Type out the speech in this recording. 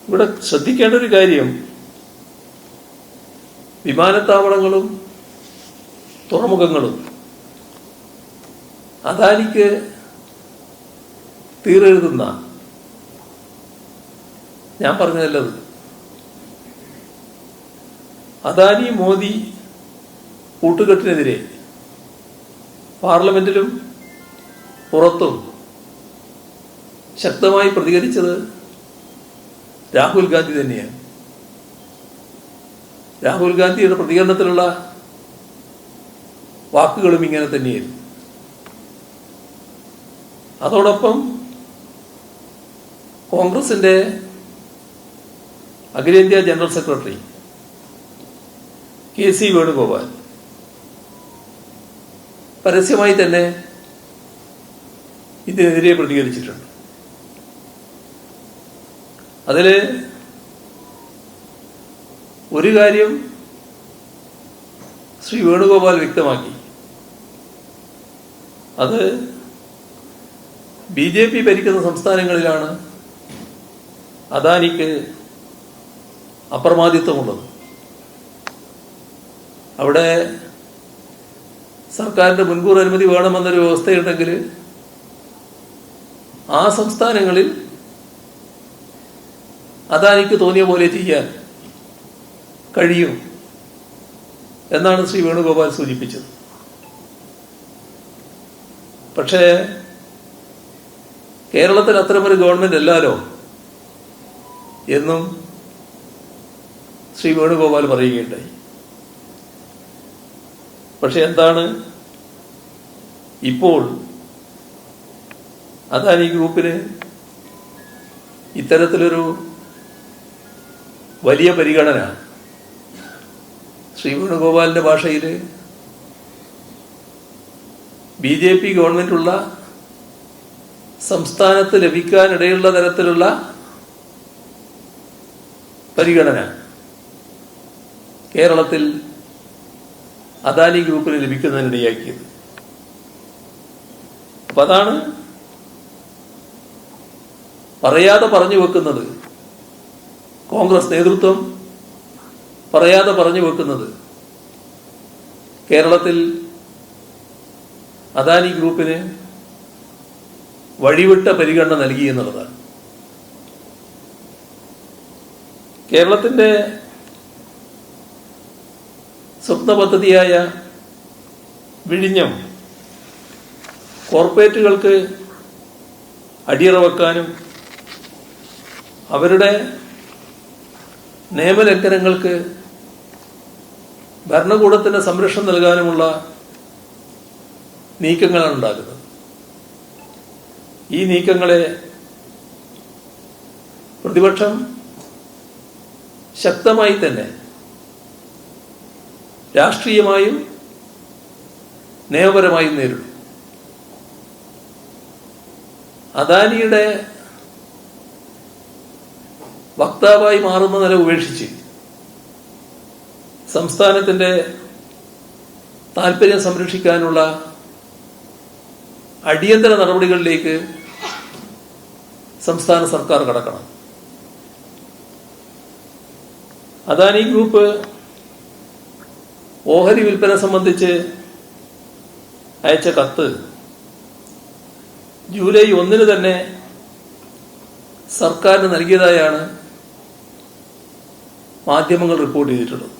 ഇവിടെ ശ്രദ്ധിക്കേണ്ട ഒരു കാര്യം, വിമാനത്താവളങ്ങളും തുറമുഖങ്ങളും അദാനിക്ക് തീരെഴുതുന്ന, ഞാൻ പറഞ്ഞതല്ലത്, അദാനി മോദി കൂട്ടുകെട്ടിനെതിരെ പാർലമെന്റിലും പുറത്തും ശക്തമായി പ്രതികരിച്ചത് രാഹുൽ ഗാന്ധി തന്നെയാണ്. രാഹുൽ ഗാന്ധിയുടെ പ്രതികരണത്തിലുള്ള വാക്കുകളും ഇങ്ങനെ തന്നെയായിരുന്നു. അതോടൊപ്പം കോൺഗ്രസിന്റെ അഖിലേന്ത്യാ general secretary K C Venugopal പരസ്യമായി തന്നെ ഇതിനെതിരെ പ്രതികരിച്ചിട്ടുണ്ട്. അതിൽ ഒരു കാര്യം ശ്രീ വേണുഗോപാൽ വ്യക്തമാക്കി, അത് BJP ഭരിക്കുന്ന സംസ്ഥാനങ്ങളിലാണ് അദാനിക്ക് അപ്രമാദിത്വമുള്ളത്. അവിടെ സർക്കാരിന്റെ മുൻകൂർ അനുമതി വേണമെന്നൊരു വ്യവസ്ഥയുണ്ടെങ്കിൽ ആ സംസ്ഥാനങ്ങളിൽ അദാനിക്ക് തോന്നിയ പോലെ ചെയ്യാൻ കഴിയും എന്നാണ് ശ്രീ വേണുഗോപാൽ സൂചിപ്പിച്ചത്. പക്ഷേ കേരളത്തിൽ അത്തരമൊരു ഗവൺമെന്റ് അല്ലാലോ എന്നും ശ്രീ വേണുഗോപാൽ പറയുകയുണ്ടായി. പക്ഷെ എന്താണ് ഇപ്പോൾ അദാനി ഗ്രൂപ്പിന് ഇത്തരത്തിലൊരു വലിയ പരിഗണന ശ്രീ വേണുഗോപാലിന്റെ ഭാഷയിൽ BJP ഗവൺമെന്റുള്ള സംസ്ഥാനത്ത് ലഭിക്കാനിടയുള്ള തരത്തിലുള്ള പരിഗണന കേരളത്തിൽ അദാനി ഗ്രൂപ്പിന് ലഭിക്കുന്നതിനിടയാക്കിയത്. അപ്പൊ അതാണ് പറയാതെ പറഞ്ഞു വെക്കുന്നത്, കോൺഗ്രസ് നേതൃത്വം പറയാതെ പറഞ്ഞു വെക്കുന്നത് കേരളത്തിൽ അദാനി ഗ്രൂപ്പിന് വഴിവിട്ട പരിഗണന നൽകി എന്നുള്ളതാണ്. കേരളത്തിന്റെ സ്വപ്ന പദ്ധതിയായ വിഴിഞ്ഞം കോർപ്പറേറ്റുകൾക്ക് അടിയറ വെക്കാനും അവരുടെ നിയമലംഘനങ്ങൾക്ക് ഭരണകൂടത്തിന് സംരക്ഷണം നൽകാനുമുള്ള നീക്കങ്ങളാണ് ഉണ്ടാകുന്നത്. ഈ നീക്കങ്ങളെ പ്രതിപക്ഷം ശക്തമായി തന്നെ രാഷ്ട്രീയമായും നിയമപരമായും നേരിടും. അദാനിയുടെ വക്താവായി മാറുന്ന നില ഉപേക്ഷിച്ച് സംസ്ഥാനത്തിന്റെ താൽപര്യം സംരക്ഷിക്കാനുള്ള അടിയന്തര നടപടികളിലേക്ക് സംസ്ഥാന സർക്കാർ കടക്കണം. അദാനി ഗ്രൂപ്പ് ഓഹരി വിൽപ്പന സംബന്ധിച്ച് അയച്ച കത്ത് ജൂലൈ 1 തന്നെ സർക്കാരിന് നൽകിയതായാണ് മാധ്യമങ്ങൾ റിപ്പോർട്ട് ചെയ്തിട്ടുള്ളത്.